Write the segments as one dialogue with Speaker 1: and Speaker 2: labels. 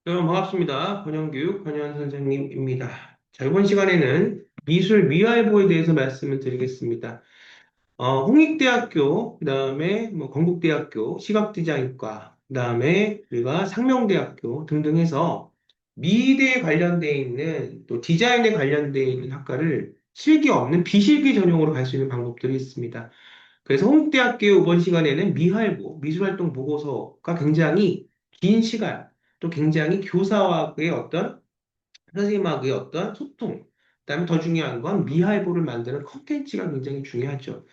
Speaker 1: 여러분 반갑습니다. 권영규 권현 선생님입니다. 자, 이번 시간에는 미술 미화일보에 대해서 말씀을 드리겠습니다. 홍익대학교, 그다음에 뭐 건국대학교 시각디자인과, 그다음에 우리가 상명대학교 등등 해서 미대에 관련되어 있는 또 디자인에 관련되어 있는 학과를 실기 없는 비실기 전형으로 갈 수 있는 방법들이 있습니다. 그래서 홍익대학교 이번 시간에는 미활보, 미술활동 보고서가 굉장히 긴 시간, 또 굉장히 교사와의 어떤, 선생님하고의 어떤 소통, 그다음에 더 중요한 건 미활보를 만드는 컨텐츠가 굉장히 중요하죠.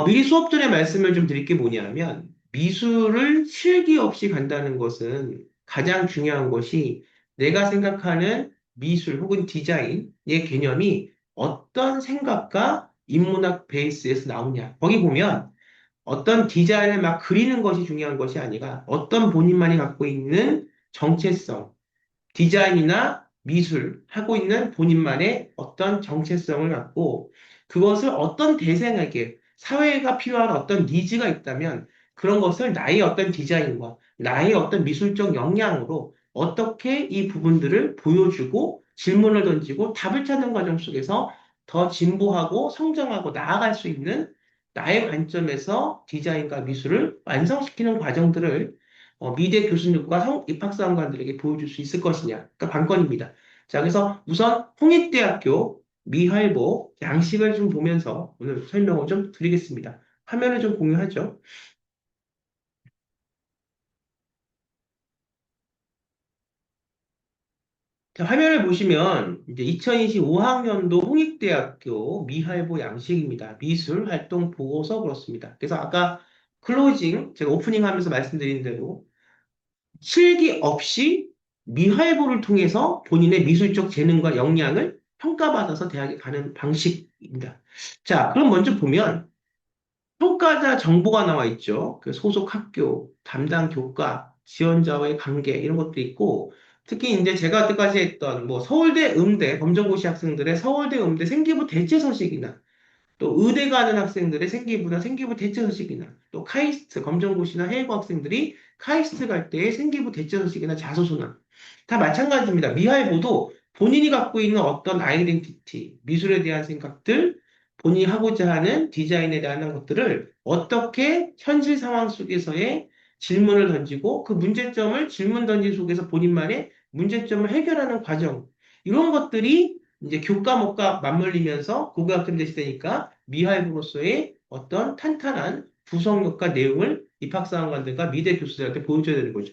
Speaker 1: 미리 수업 전에 말씀을 좀 드릴 게 뭐냐면, 미술을 실기 없이 간다는 것은 가장 중요한 것이 내가 생각하는 미술 혹은 디자인의 개념이 어떤 생각과 인문학 베이스에서 나오냐. 거기 보면 어떤 디자인을 막 그리는 것이 중요한 것이 아니라 어떤 본인만이 갖고 있는 정체성, 디자인이나 미술, 하고 있는 본인만의 어떤 정체성을 갖고 그것을 어떤 대상에게 사회가 필요한 어떤 니즈가 있다면 그런 것을 나의 어떤 디자인과 나의 어떤 미술적 역량으로 어떻게 이 부분들을 보여주고 질문을 던지고 답을 찾는 과정 속에서 더 진보하고 성장하고 나아갈 수 있는 나의 관점에서 디자인과 미술을 완성시키는 과정들을 미대 교수님과 입학사원관들에게 보여줄 수 있을 것이냐. 그러니까 관건입니다. 자, 그래서 우선 홍익대학교 미활보 양식을 좀 보면서 오늘 설명을 좀 드리겠습니다. 화면을 좀 공유하죠. 자, 화면을 보시면 이제 2025학년도 홍익대학교 미활보 양식입니다. 미술 활동 보고서 그렇습니다. 그래서 아까 클로징, 제가 오프닝 하면서 말씀드린 대로 실기 없이 미활보를 통해서 본인의 미술적 재능과 역량을 평가받아서 대학에 가는 방식입니다. 자, 그럼 먼저 보면 평가자 정보가 나와 있죠. 그 소속 학교, 담당 교과, 지원자와의 관계 이런 것도 있고 특히 이제 제가 그때까지 했던 뭐 서울대, 음대, 검정고시 학생들의 서울대, 음대 생기부 대체 서식이나 또 의대 가는 학생들의 생기부나 생기부 대체 서식이나 또 카이스트 검정고시나 해외고 학생들이 카이스트 갈 때의 생기부 대체 서식이나 자소서나 다 마찬가지입니다. 미할보도 본인이 갖고 있는 어떤 아이덴티티, 미술에 대한 생각들, 본인이 하고자 하는 디자인에 대한 것들을 어떻게 현실 상황 속에서의 질문을 던지고 그 문제점을 질문 던진 속에서 본인만의 문제점을 해결하는 과정 이런 것들이 이제 교과목과 맞물리면서 고교학점 대시되니까 미할부로서의 어떤 탄탄한 구성력과 내용을 입학사원관들과 미대 교수들한테 보여줘야 되는 거죠.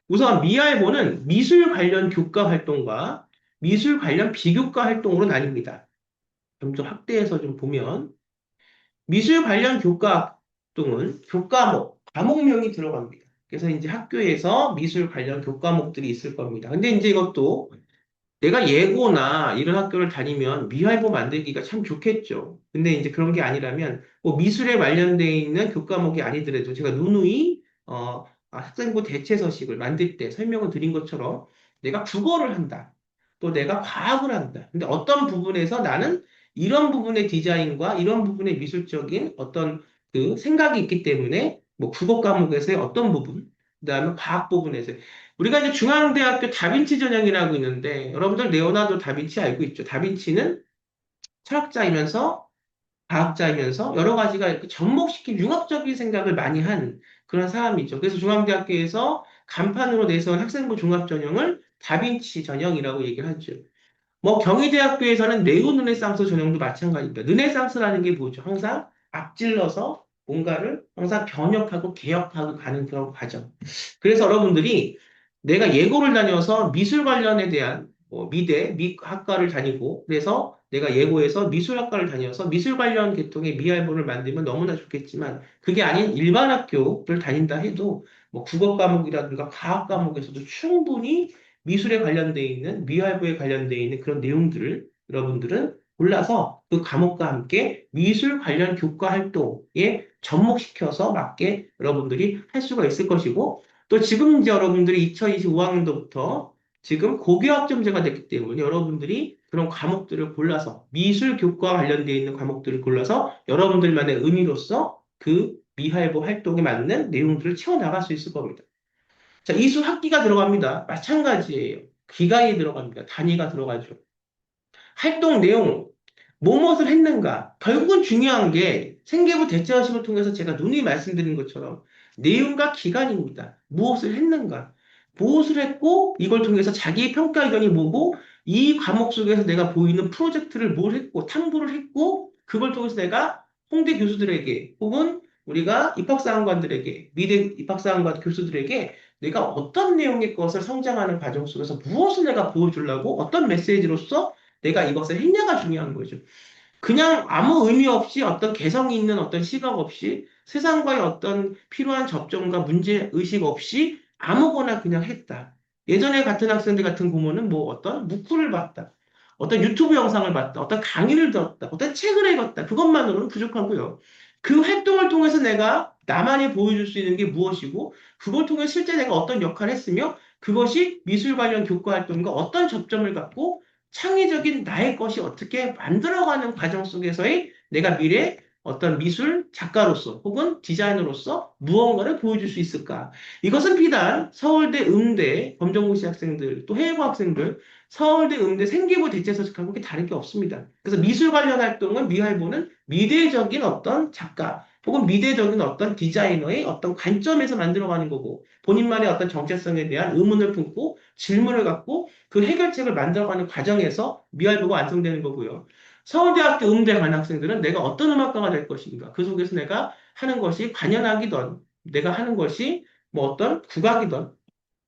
Speaker 1: 우선 미할보는 미술 관련 교과 활동과 미술 관련 비교과 활동으로 나뉩니다. 좀 더 확대해서 좀 보면 미술 관련 교과 활동은 교과목, 과목명이 들어갑니다. 그래서 이제 학교에서 미술 관련 교과목들이 있을 겁니다. 근데 이제 이것도 내가 예고나 이런 학교를 다니면 미활보 만들기가 참 좋겠죠. 근데 이제 그런 게 아니라면 뭐 미술에 관련돼 있는 교과목이 아니더라도 제가 누누이 학생부 대체 서식을 만들 때 설명을 드린 것처럼 내가 국어를 한다. 또 내가 과학을 한다. 근데 어떤 부분에서 나는 이런 부분의 디자인과 이런 부분의 미술적인 어떤 그 생각이 있기 때문에 뭐 국어 과목에서의 어떤 부분, 그다음에 과학 부분에서 우리가 이제 중앙대학교 다빈치 전형이라고 있는데 여러분들 레오나르도 다빈치 알고 있죠? 다빈치는 철학자이면서 과학자이면서 여러 가지가 이렇게 접목시킨 융합적인 생각을 많이 한 그런 사람이죠. 그래서 중앙대학교에서 간판으로 내세운 학생부 종합전형을 다빈치 전형이라고 얘기를 하죠. 뭐 경희대학교에서는 네오 르네상스 전형도 마찬가지입니다. 르네상스라는 게 뭐죠? 항상 앞질러서 뭔가를 항상 변혁하고 개혁하고 가는 그런 과정. 그래서 여러분들이 내가 예고를 다녀서 미술 관련에 대한 뭐 미대, 미학과를 다니고 그래서 내가 예고해서 미술학과를 다녀서 미술 관련 계통의 미할본을 만들면 너무나 좋겠지만 그게 아닌 일반 학교를 다닌다 해도 뭐 국어 과목이라든가 과학 과목에서도 충분히 미술에 관련되어 있는 미할부에 관련되어 있는 그런 내용들을 여러분들은 골라서 그 과목과 함께 미술 관련 교과 활동에 접목시켜서 맞게 여러분들이 할 수가 있을 것이고 또 지금 이제 여러분들이 2025학년도부터 지금 고교학점제가 됐기 때문에 여러분들이 그런 과목들을 골라서 미술 교과 관련되어 있는 과목들을 골라서 여러분들만의 의미로서 그 미할부 활동에 맞는 내용들을 채워나갈 수 있을 겁니다. 자, 이수 학기가 들어갑니다. 마찬가지예요. 기간이 들어갑니다. 단위가 들어가죠. 활동 내용, 무엇을 했는가? 결국은 중요한 게 생계부 대체학습을 통해서 제가 누누이 말씀드린 것처럼 내용과 기간입니다. 무엇을 했는가? 무엇을 했고 이걸 통해서 자기 평가 기관이 뭐고 이 과목 속에서 내가 보이는 프로젝트를 뭘 했고 탐구를 했고 그걸 통해서 내가 홍대 교수들에게 혹은 우리가 입학사항관들에게 미래 입학사항관 교수들에게 내가 어떤 내용의 것을 성장하는 과정 속에서 무엇을 내가 보여주려고 어떤 메시지로서 내가 이것을 했냐가 중요한 거죠. 그냥 아무 의미 없이 어떤 개성 있는 어떤 시각 없이 세상과의 어떤 필요한 접점과 문제 의식 없이 아무거나 그냥 했다. 예전에 같은 학생들 같은 부모는 뭐 어떤 문구를 봤다. 어떤 유튜브 영상을 봤다. 어떤 강의를 들었다. 어떤 책을 읽었다. 그것만으로는 부족하고요. 그 활동을 통해서 내가 나만이 보여줄 수 있는 게 무엇이고 그걸 통해 실제 내가 어떤 역할을 했으며 그것이 미술 관련 교과 활동과 어떤 접점을 갖고 창의적인 나의 것이 어떻게 만들어가는 과정 속에서의 내가 미래 어떤 미술 작가로서 혹은 디자이너로서 무언가를 보여줄 수 있을까? 이것은 비단 서울대, 음대, 검정고시 학생들, 또 해외고 학생들, 서울대, 음대 생기부 대체서식하고 그게 다른 게 없습니다. 그래서 미술 관련 활동은 미할보는 미래적인 어떤 작가 혹은 미래적인 어떤 디자이너의 어떤 관점에서 만들어가는 거고 본인만의 어떤 정체성에 대한 의문을 품고 질문을 갖고 그 해결책을 만들어가는 과정에서 미알보가 완성되는 거고요. 서울대학교 음대 관 학생들은 내가 어떤 음악가가 될 것인가, 그 속에서 내가 하는 것이 관현악이든, 내가 하는 것이 뭐 어떤 국악이든,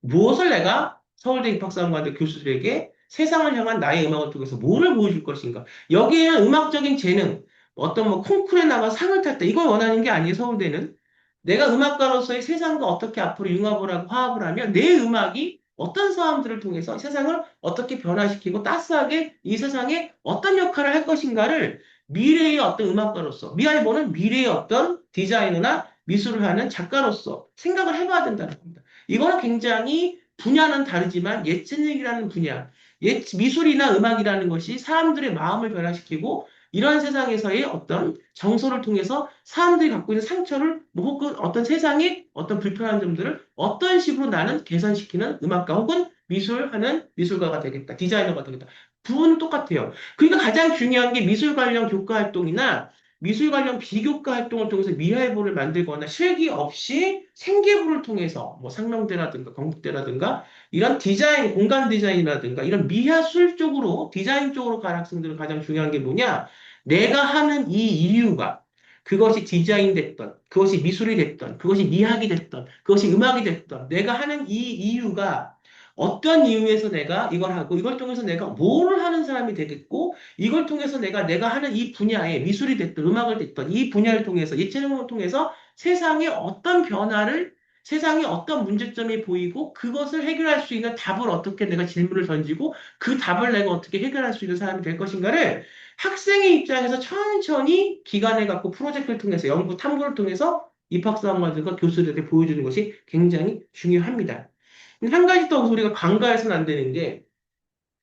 Speaker 1: 무엇을 내가 서울대 입학사관관 교수들에게 세상을 향한 나의 음악을 통해서 뭐를 보여줄 것인가. 여기에는 음악적인 재능, 어떤 뭐 콩쿠르에 나가 상을 탔다. 이걸 원하는 게 아니에요, 서울대는. 내가 음악가로서의 세상과 어떻게 앞으로 융합을 하고 화합을 하면 내 음악이 어떤 사람들을 통해서 세상을 어떻게 변화시키고 따스하게 이 세상에 어떤 역할을 할 것인가를 미래의 어떤 음악가로서, 미아이버는 미래의 어떤 디자이너나 미술을 하는 작가로서 생각을 해봐야 된다는 겁니다. 이거는 굉장히 분야는 다르지만 예체능이라는 분야, 미술이나 음악이라는 것이 사람들의 마음을 변화시키고 이런 세상에서의 어떤 정서를 통해서 사람들이 갖고 있는 상처를 뭐 혹은 어떤 세상의 어떤 불편한 점들을 어떤 식으로 나는 개선시키는 음악가 혹은 미술하는 미술가가 되겠다, 디자이너가 되겠다. 부분은 똑같아요. 그러니까 가장 중요한 게 미술 관련 교과 활동이나 미술 관련 비교과 활동을 통해서 미화해부를 만들거나 실기 없이 생계부를 통해서 뭐 상명대라든가 건국대라든가 이런 디자인, 공간 디자인이라든가 이런 미화술 쪽으로 디자인 쪽으로 간 학생들은 가장 중요한 게 뭐냐? 내가 하는 이 이유가 그것이 디자인 됐던, 그것이 미술이 됐던, 그것이 미학이 됐던, 그것이 음악이 됐던, 내가 하는 이 이유가 어떤 이유에서 내가 이걸 하고, 이걸 통해서 내가 뭐를 하는 사람이 되겠고, 이걸 통해서 내가 하는 이 분야에 미술이 됐든, 음악을 됐든, 이 분야를 통해서, 예체능을 통해서 세상에 어떤 변화를, 세상에 어떤 문제점이 보이고, 그것을 해결할 수 있는 답을 어떻게 내가 질문을 던지고, 그 답을 내가 어떻게 해결할 수 있는 사람이 될 것인가를 학생의 입장에서 천천히 기간을 갖고 프로젝트를 통해서 연구 탐구를 통해서 입학사관관들과 교수들에게 보여주는 것이 굉장히 중요합니다. 한 가지 더 우리가 간과해서는 안 되는 게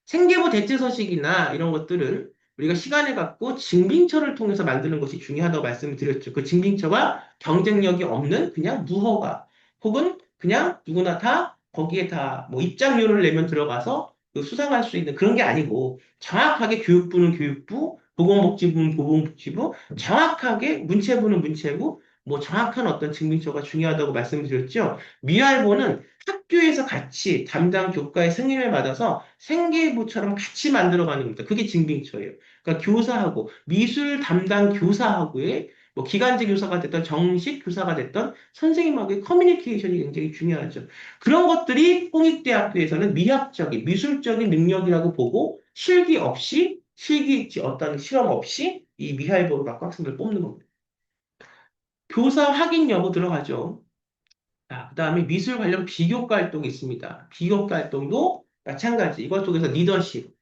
Speaker 1: 생계부 대체서식이나 이런 것들은 우리가 시간을 갖고 증빙처를 통해서 만드는 것이 중요하다고 말씀을 드렸죠. 그 증빙처가 경쟁력이 없는 그냥 무허가 혹은 그냥 누구나 다 거기에 다 뭐 입장료를 내면 들어가서 그 수상할 수 있는 그런 게 아니고 정확하게 교육부는 교육부, 보건복지부는 보건복지부, 정확하게 문체부는 문체부, 뭐 정확한 어떤 증빙처가 중요하다고 말씀을 드렸죠. 미알보는 학교에서 같이 담당 교과의 승인을 받아서 생계부처럼 같이 만들어가는 겁니다. 그게 증빙처예요. 그러니까 교사하고 미술 담당 교사하고의 뭐 기간제 교사가 됐던 정식 교사가 됐던 선생님하고의 커뮤니케이션이 굉장히 중요하죠. 그런 것들이 홍익대학교에서는 미학적인 미술적인 능력이라고 보고 실기 없이 실기 어떤 실험 없이 이 미할보를 갖고 학생들을 뽑는 겁니다. 교사 확인 여부 들어가죠. 자, 그다음에 미술 관련 비교과 활동이 있습니다. 비교과 활동도 마찬가지. 이것 속에서 리더십,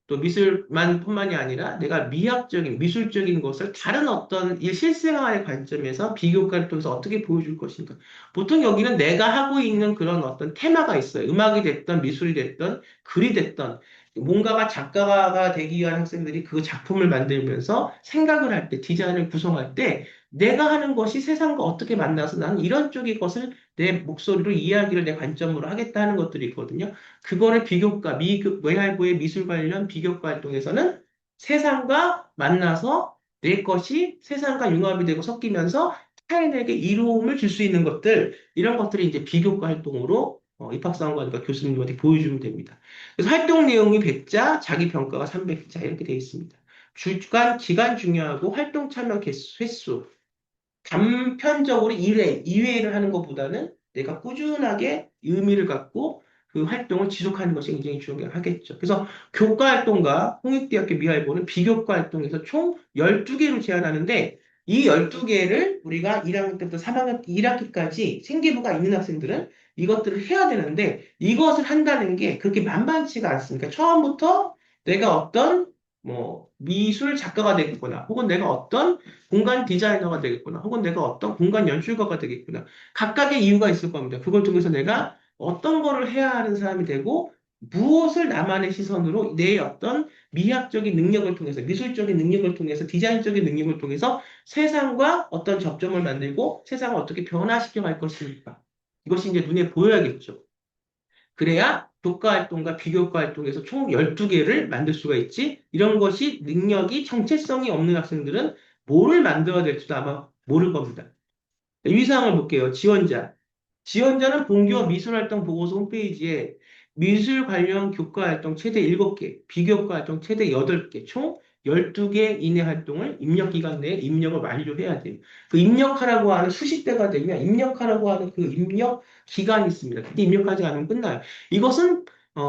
Speaker 1: 또 미술만 뿐만이 아니라 내가 미학적인, 미술적인 것을 다른 어떤 이 실생활의 관점에서 비교과를 통해서 어떻게 보여줄 것인가. 보통 여기는 내가 하고 있는 그런 어떤 테마가 있어요. 음악이 됐던, 미술이 됐던, 글이 됐던, 뭔가가 작가가 되기 위한 학생들이 그 작품을 만들면서 생각을 할 때, 디자인을 구성할 때, 내가 하는 것이 세상과 어떻게 만나서 나는 이런 쪽의 것을 내 목소리로 이야기를 내 관점으로 하겠다 하는 것들이 있거든요. 그거를 비교과, 외할부의 미술 관련 비교과 활동에서는 세상과 만나서 내 것이 세상과 융합이 되고 섞이면서 타인에게 이로움을 줄 수 있는 것들, 이런 것들이 이제 비교과 활동으로 입학사원관과 교수님한테 보여주면 됩니다. 그래서 활동 내용이 100자, 자기 평가가 300자 이렇게 되어 있습니다. 주간, 기간 중요하고 활동 참여 횟수, 단편적으로 1회, 2회를 하는 것보다는 내가 꾸준하게 의미를 갖고 그 활동을 지속하는 것이 굉장히 중요하겠죠. 그래서 교과 활동과 홍익대학교 미화일보는 비교과 활동에서 총 12개로 제한하는데 이 12개를 우리가 1학년 때부터 3학년 1학기까지 생기부가 있는 학생들은 이것들을 해야 되는데 이것을 한다는 게 그렇게 만만치가 않습니다. 처음부터 내가 어떤 미술 작가가 되겠구나, 혹은 내가 어떤 공간 디자이너가 되겠구나. 혹은 내가 어떤 공간 연출가가 되겠구나. 각각의 이유가 있을 겁니다. 그걸 통해서 내가 어떤 거를 해야 하는 사람이 되고, 무엇을 나만의 시선으로 내 어떤 미학적인 능력을 통해서, 미술적인 능력을 통해서, 디자인적인 능력을 통해서 세상과 어떤 접점을 만들고 세상을 어떻게 변화시켜 갈 것입니까? 이것이 이제 눈에 보여야겠죠. 그래야 교과 활동과 비교과 활동에서 총 12개를 만들 수가 있지. 이런 것이 능력이 정체성이 없는 학생들은 뭐를 만들어야 될지도 아마 모를 겁니다. 유의사항을 볼게요. 지원자. 지원자는 본교와 미술활동 보고서 홈페이지에 미술 관련 교과 활동 최대 7개, 비교과 활동 최대 8개, 총 12개 이내 활동을 입력 기간 내에 입력을 완료해야 돼요. 그 입력하라고 하는 수시대가 되면 입력하라고 하는 그 입력 기간이 있습니다. 그때 입력하지 않으면 끝나요. 이것은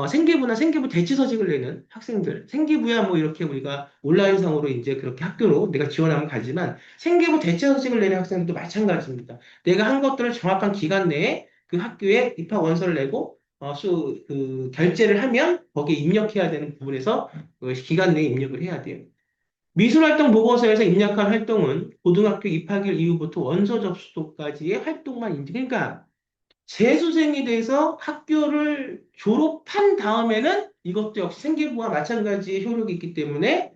Speaker 1: 생기부나 생기부 대치서식을 내는 학생들, 생기부야 뭐 이렇게 우리가 온라인상으로 이제 그렇게 학교로 내가 지원하면 가지만 생기부 대체서식을 내는 학생들도 마찬가지입니다. 내가 한 것들을 정확한 기간 내에 그 학교에 입학 원서를 내고 결제를 하면 거기에 입력해야 되는 부분에서 그 기간 내에 입력을 해야 돼요. 미술활동 보고서에서 입력한 활동은 고등학교 입학일 이후부터 원서 접수까지의 활동만 인지. 그러니까 재수생이 돼서 학교를 졸업한 다음에는 이것도 역시 생기부와 마찬가지의 효력이 있기 때문에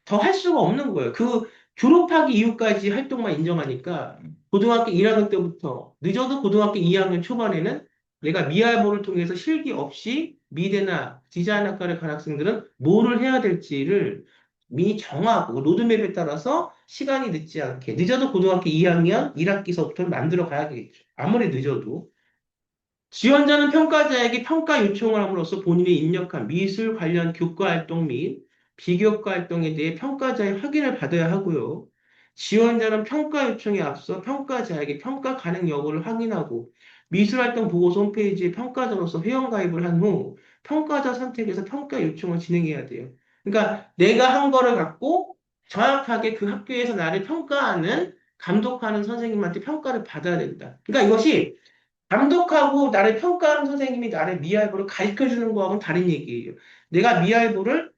Speaker 1: 더 할 수가 없는 거예요. 그 졸업하기 이후까지 활동만 인정하니까 고등학교 1학년 때부터 늦어도 고등학교 2학년 초반에는 내가 미할모를 통해서 실기 없이 미대나 디자인학과를 간 학생들은 뭐를 해야 될지를 미리 정하고 로드맵에 따라서 시간이 늦지 않게 늦어도 고등학교 2학년 1학기서부터 만들어 가야 되겠죠. 아무리 늦어도. 지원자는 평가자에게 평가 요청을 함으로써 본인이 입력한 미술 관련 교과 활동 및 비교과 활동에 대해 평가자의 확인을 받아야 하고요. 지원자는 평가 요청에 앞서 평가자에게 평가 가능 여부를 확인하고 미술활동 보고서 홈페이지에 평가자로서 회원가입을 한 후 평가자 선택에서 평가 요청을 진행해야 돼요. 그러니까 내가 한 거를 갖고 정확하게 그 학교에서 나를 평가하는, 감독하는 선생님한테 평가를 받아야 된다. 그러니까 이것이 감독하고 나를 평가하는 선생님이 나를 미할부를 가르쳐 주는 거하고는 다른 얘기예요. 내가 미할부를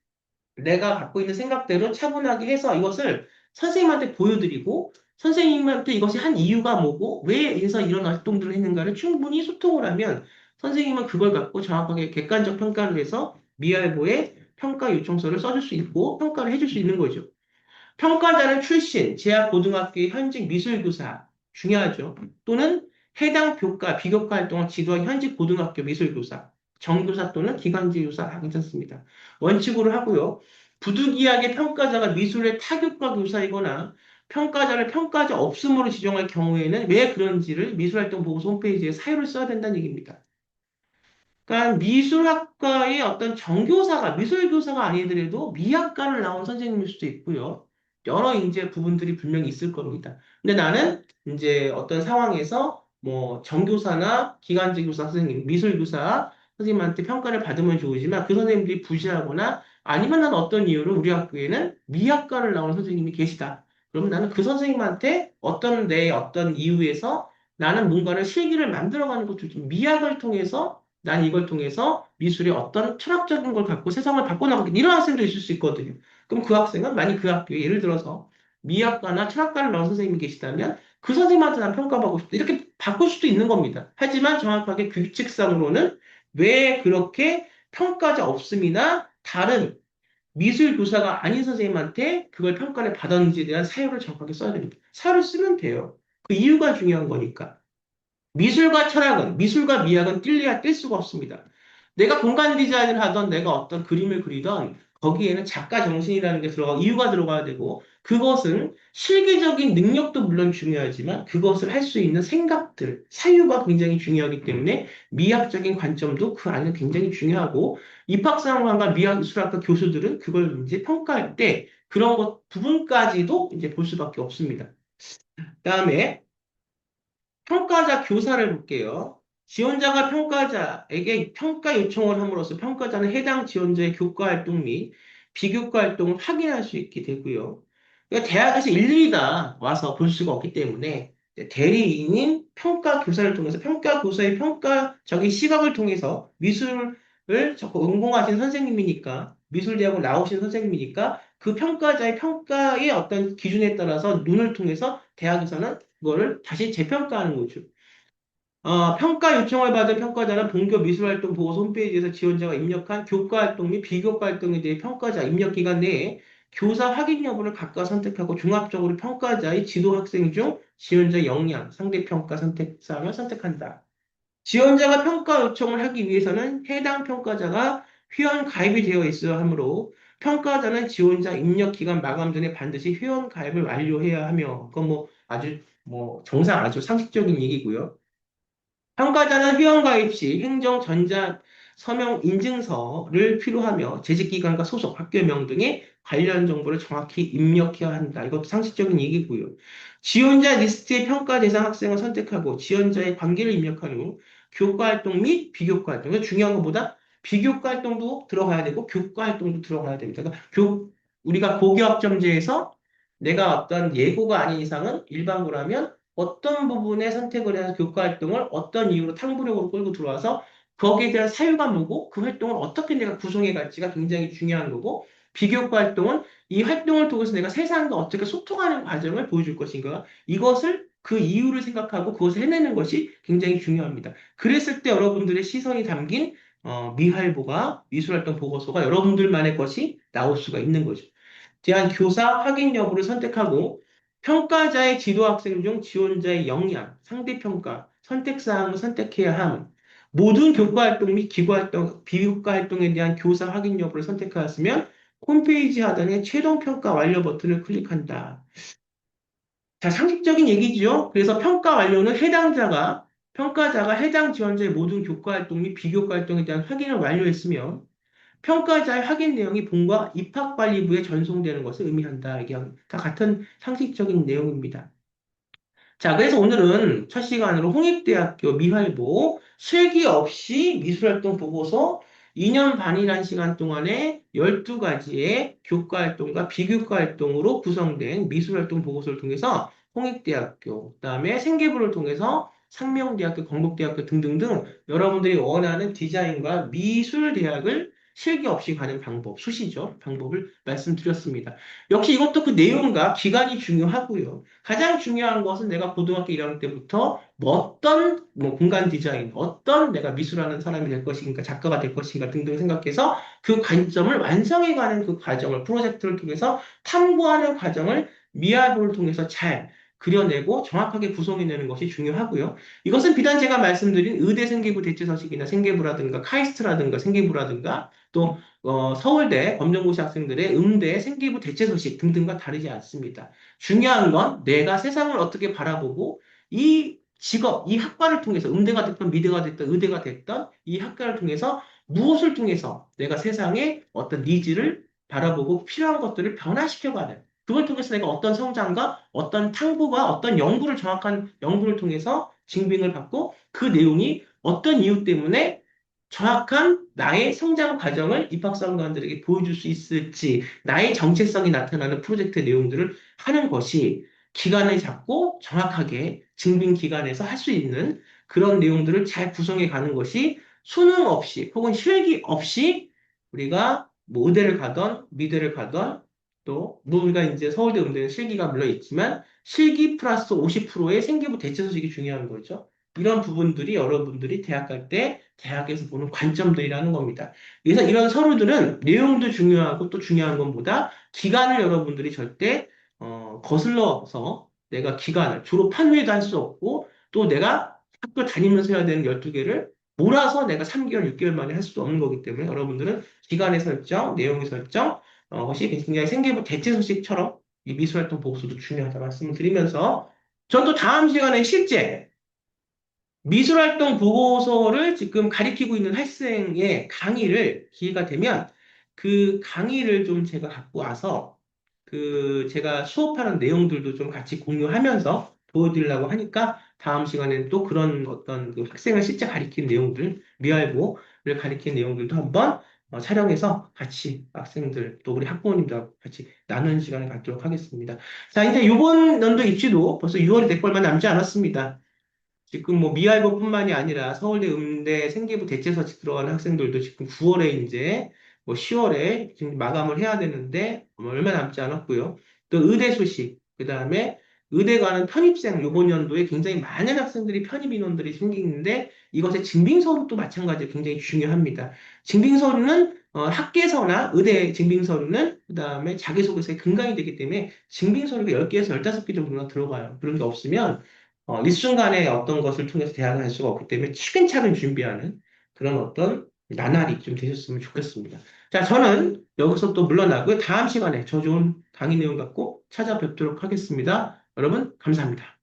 Speaker 1: 내가 갖고 있는 생각대로 차분하게 해서 이것을 선생님한테 보여드리고 선생님한테 이것이 한 이유가 뭐고 왜 해서 이런 활동들을 했는가를 충분히 소통을 하면 선생님은 그걸 갖고 정확하게 객관적 평가를 해서 미할부에 평가 요청서를 써줄 수 있고 평가를 해줄 수 있는 거죠. 평가자는 출신, 재학 고등학교의 현직 미술교사, 중요하죠. 또는 해당 교과, 비교과 활동을 지도한 현직 고등학교 미술교사, 정교사 또는 기간제 교사 괜찮습니다. 원칙으로 하고요. 부득이하게 평가자가 미술의 타교과 교사이거나 평가자를 평가자 없음으로 지정할 경우에는 왜 그런지를 미술활동 보고서 홈페이지에 사유를 써야 된다는 얘기입니다. 그러니까 미술학과의 어떤 정교사가 미술교사가 아니더라도 미학과를 나온 선생님일 수도 있고요. 여러 이제 부분들이 분명히 있을 겁니다. 근데 나는 이제 어떤 상황에서 뭐 정교사나 기간제 교사 선생님, 미술교사 선생님한테 평가를 받으면 좋으지만 그 선생님들이 부실하거나 아니면 난 어떤 이유로 우리 학교에는 미학과를 나온 선생님이 계시다. 그러면 나는 그 선생님한테 어떤 내 어떤 이유에서 나는 뭔가를 실기를 만들어가는 것도 좀 미학을 통해서 난 이걸 통해서 미술의 어떤 철학적인 걸 갖고 세상을 바꿔나가겠다. 이런 학생도 있을 수 있거든요. 그럼 그 학생은 만약 그 학교에 예를 들어서 미학과나 철학과를 나온 선생님이 계시다면 그 선생님한테 난 평가받고 싶다. 이렇게 바꿀 수도 있는 겁니다. 하지만 정확하게 규칙상으로는 왜 그렇게 평가자 없음이나 다른 미술 교사가 아닌 선생님한테 그걸 평가를 받았는지에 대한 사유를 정확하게 써야 됩니다. 사유를 쓰면 돼요. 그 이유가 중요한 거니까. 미술과 철학은, 미술과 미학은 뗄래야 뗄 수가 없습니다. 내가 공간 디자인을 하던 내가 어떤 그림을 그리던 거기에는 작가 정신이라는 게 이유가 들어가야 되고, 그것은 실기적인 능력도 물론 중요하지만 그것을 할 수 있는 생각들, 사유가 굉장히 중요하기 때문에 미학적인 관점도 그 안에 굉장히 중요하고, 입학사관과 미학술학과 교수들은 그걸 이제 평가할 때 그런 것 부분까지도 이제 볼 수밖에 없습니다. 그다음에 평가자 교사를 볼게요. 지원자가 평가자에게 평가 요청을 함으로써 평가자는 해당 지원자의 교과 활동 및 비교과 활동을 확인할 수 있게 되고요. 그러니까 대학에서 일일이 다 와서 볼 수가 없기 때문에 대리인인 평가 교사를 통해서 평가 교사의 평가적인 시각을 통해서 미술을 자꾸 응봉하신 선생님이니까 미술대학을 나오신 선생님이니까 그 평가자의 평가의 어떤 기준에 따라서 눈을 통해서 대학에서는 그거를 다시 재평가하는 거죠. 평가 요청을 받은 평가자는 본교 미술활동 보고서 홈페이지에서 지원자가 입력한 교과 활동 및 비교과 활동에 대해 평가자 입력 기간 내에 교사 확인 여부를 각각 선택하고 종합적으로 평가자의 지도 학생 중 지원자 역량, 상대 평가 선택 사항을 선택한다. 지원자가 평가 요청을 하기 위해서는 해당 평가자가 회원 가입이 되어 있어야 하므로 평가자는 지원자 입력 기간 마감 전에 반드시 회원 가입을 완료해야 하며 그건 뭐 아주 뭐 정상 아주 상식적인 얘기고요. 평가자는 회원가입 시 행정 전자 서명 인증서를 필요하며 재직기간과 소속, 학교명 등의 관련 정보를 정확히 입력해야 한다. 이것도 상식적인 얘기고요. 지원자 리스트의 평가 대상 학생을 선택하고 지원자의 관계를 입력한 후 교과 활동 및 비교과 활동. 그래서 중요한 것보다 비교과 활동도 들어가야 되고 교과 활동도 들어가야 됩니다. 그러니까 우리가 고교학점제에서 내가 어떤 예고가 아닌 이상은 일반고라면 어떤 부분에 선택을 해서 교과 활동을 어떤 이유로 탕부력으로 끌고 들어와서 거기에 대한 사유가 뭐고 그 활동을 어떻게 내가 구성해 갈지가 굉장히 중요한 거고 비교과 활동은 이 활동을 통해서 내가 세상과 어떻게 소통하는 과정을 보여줄 것인가 이것을 그 이유를 생각하고 그것을 해내는 것이 굉장히 중요합니다. 그랬을 때 여러분들의 시선이 담긴 미할보가 미술활동 보고서가 여러분들만의 것이 나올 수가 있는 거죠. 대한 교사 확인 여부를 선택하고 평가자의 지도 학생 중 지원자의 역량, 상대평가, 선택사항을 선택해야 함. 모든 교과 활동 및 기과 활동, 비교과 활동에 대한 교사 확인 여부를 선택하였으면 홈페이지 하단에 최종 평가 완료 버튼을 클릭한다. 자, 상식적인 얘기죠. 그래서 평가 완료는 평가자가 해당 지원자의 모든 교과 활동 및 비교과 활동에 대한 확인을 완료했으며 평가자의 확인 내용이 본과 입학관리부에 전송되는 것을 의미한다. 이게 다 같은 상식적인 내용입니다. 자, 그래서 오늘은 첫 시간으로 홍익대학교 미활보 실기 없이 미술활동 보고서 2년 반이라는 시간 동안에 12가지의 교과활동과 비교과활동으로 구성된 미술활동 보고서를 통해서 홍익대학교, 그다음에 생계부를 통해서 상명대학교, 건국대학교 등등등 여러분들이 원하는 디자인과 미술대학을 실기 없이 가는 방법, 수시죠. 방법을 말씀드렸습니다. 역시 이것도 그 내용과 기간이 중요하고요. 가장 중요한 것은 내가 고등학교 1학년 때부터 뭐 어떤 뭐 공간 디자인, 어떤 내가 미술하는 사람이 될 것인가, 작가가 될 것인가 등등 생각해서 그 관점을 완성해가는 그 과정을 프로젝트를 통해서 탐구하는 과정을 미화부를 통해서 잘 그려내고 정확하게 구성해내는 것이 중요하고요. 이것은 비단 제가 말씀드린 의대 생계부 대체서식이나 생계부라든가 카이스트라든가 생계부라든가 또 서울대 검정고시 학생들의 음대 생기부 대체 소식 등등과 다르지 않습니다. 중요한 건 내가 세상을 어떻게 바라보고 이 직업, 이 학과를 통해서 음대가 됐든 미대가 됐든 의대가 됐든 이 학과를 통해서 무엇을 통해서 내가 세상에 어떤 니즈를 바라보고 필요한 것들을 변화시켜가는 그걸 통해서 내가 어떤 성장과 어떤 탐구와 어떤 연구를 정확한 연구를 통해서 증빙을 받고 그 내용이 어떤 이유 때문에 정확한 나의 성장 과정을 입학사관들에게 보여줄 수 있을지, 나의 정체성이 나타나는 프로젝트 내용들을 하는 것이 기간을 잡고 정확하게 증빙 기간에서 할 수 있는 그런 내용들을 잘 구성해 가는 것이 수능 없이 혹은 실기 없이 우리가 뭐 의대를 가던 미대를 가던 또 우리가 이제 서울대 음대는 실기가 물론 있지만 실기 플러스 50%의 생기부 대체 소식이 중요한 거죠. 이런 부분들이 여러분들이 대학 갈 때 대학에서 보는 관점들이라는 겁니다. 그래서 이런 서류들은 내용도 중요하고 또 중요한 것보다 기간을 여러분들이 절대 거슬러서 내가 기간을 졸업한 후에도 할 수 없고 또 내가 학교 다니면서 해야 되는 12개를 몰아서 내가 3개월, 6개월 만에 할 수도 없는 거기 때문에 여러분들은 기간의 설정, 내용의 설정, 것이 굉장히 생계부 대체 소식처럼 이 미술활동 보고서도 중요하다 말씀을 드리면서 전 또 다음 시간에 실제 미술활동 보고서를 지금 가리키고 있는 학생의 강의를 기회가 되면 그 강의를 좀 제가 갖고 와서 그 제가 수업하는 내용들도 좀 같이 공유하면서 보여드리려고 하니까 다음 시간에는 또 그런 어떤 그 학생을 실제 가리킨 내용들, 미알보를 가리킨 내용들도 한번 촬영해서 같이 학생들 또 우리 학부모님들하고 같이 나누는 시간을 갖도록 하겠습니다. 자, 이제 이번 연도 입시도 벌써 6월이 될 얼마 남지 않았습니다. 지금 뭐 미알고뿐만이 아니라 서울대 음대 생계부 대체서치 들어가는 학생들도 지금 9월에 이제 뭐 10월에 지금 마감을 해야 되는데 얼마 남지 않았고요. 또 의대 소식, 그다음에 의대 가는 편입생 요번 연도에 굉장히 많은 학생들이 편입 인원들이 생기는데 이것의 증빙서류도 마찬가지로 굉장히 중요합니다. 증빙서류는 학계서나 의대 증빙서류는 그다음에 자기소개서의 근간이 되기 때문에 증빙서류가 10개에서 15개 정도나 들어가요. 그런 게 없으면 일순간에 어떤 것을 통해서 대안을 할 수가 없기 때문에 차근차근 준비하는 그런 어떤 나날이 좀 되셨으면 좋겠습니다. 자, 저는 여기서 또 물러나고요. 다음 시간에 저 좋은 강의 내용 갖고 찾아뵙도록 하겠습니다. 여러분, 감사합니다.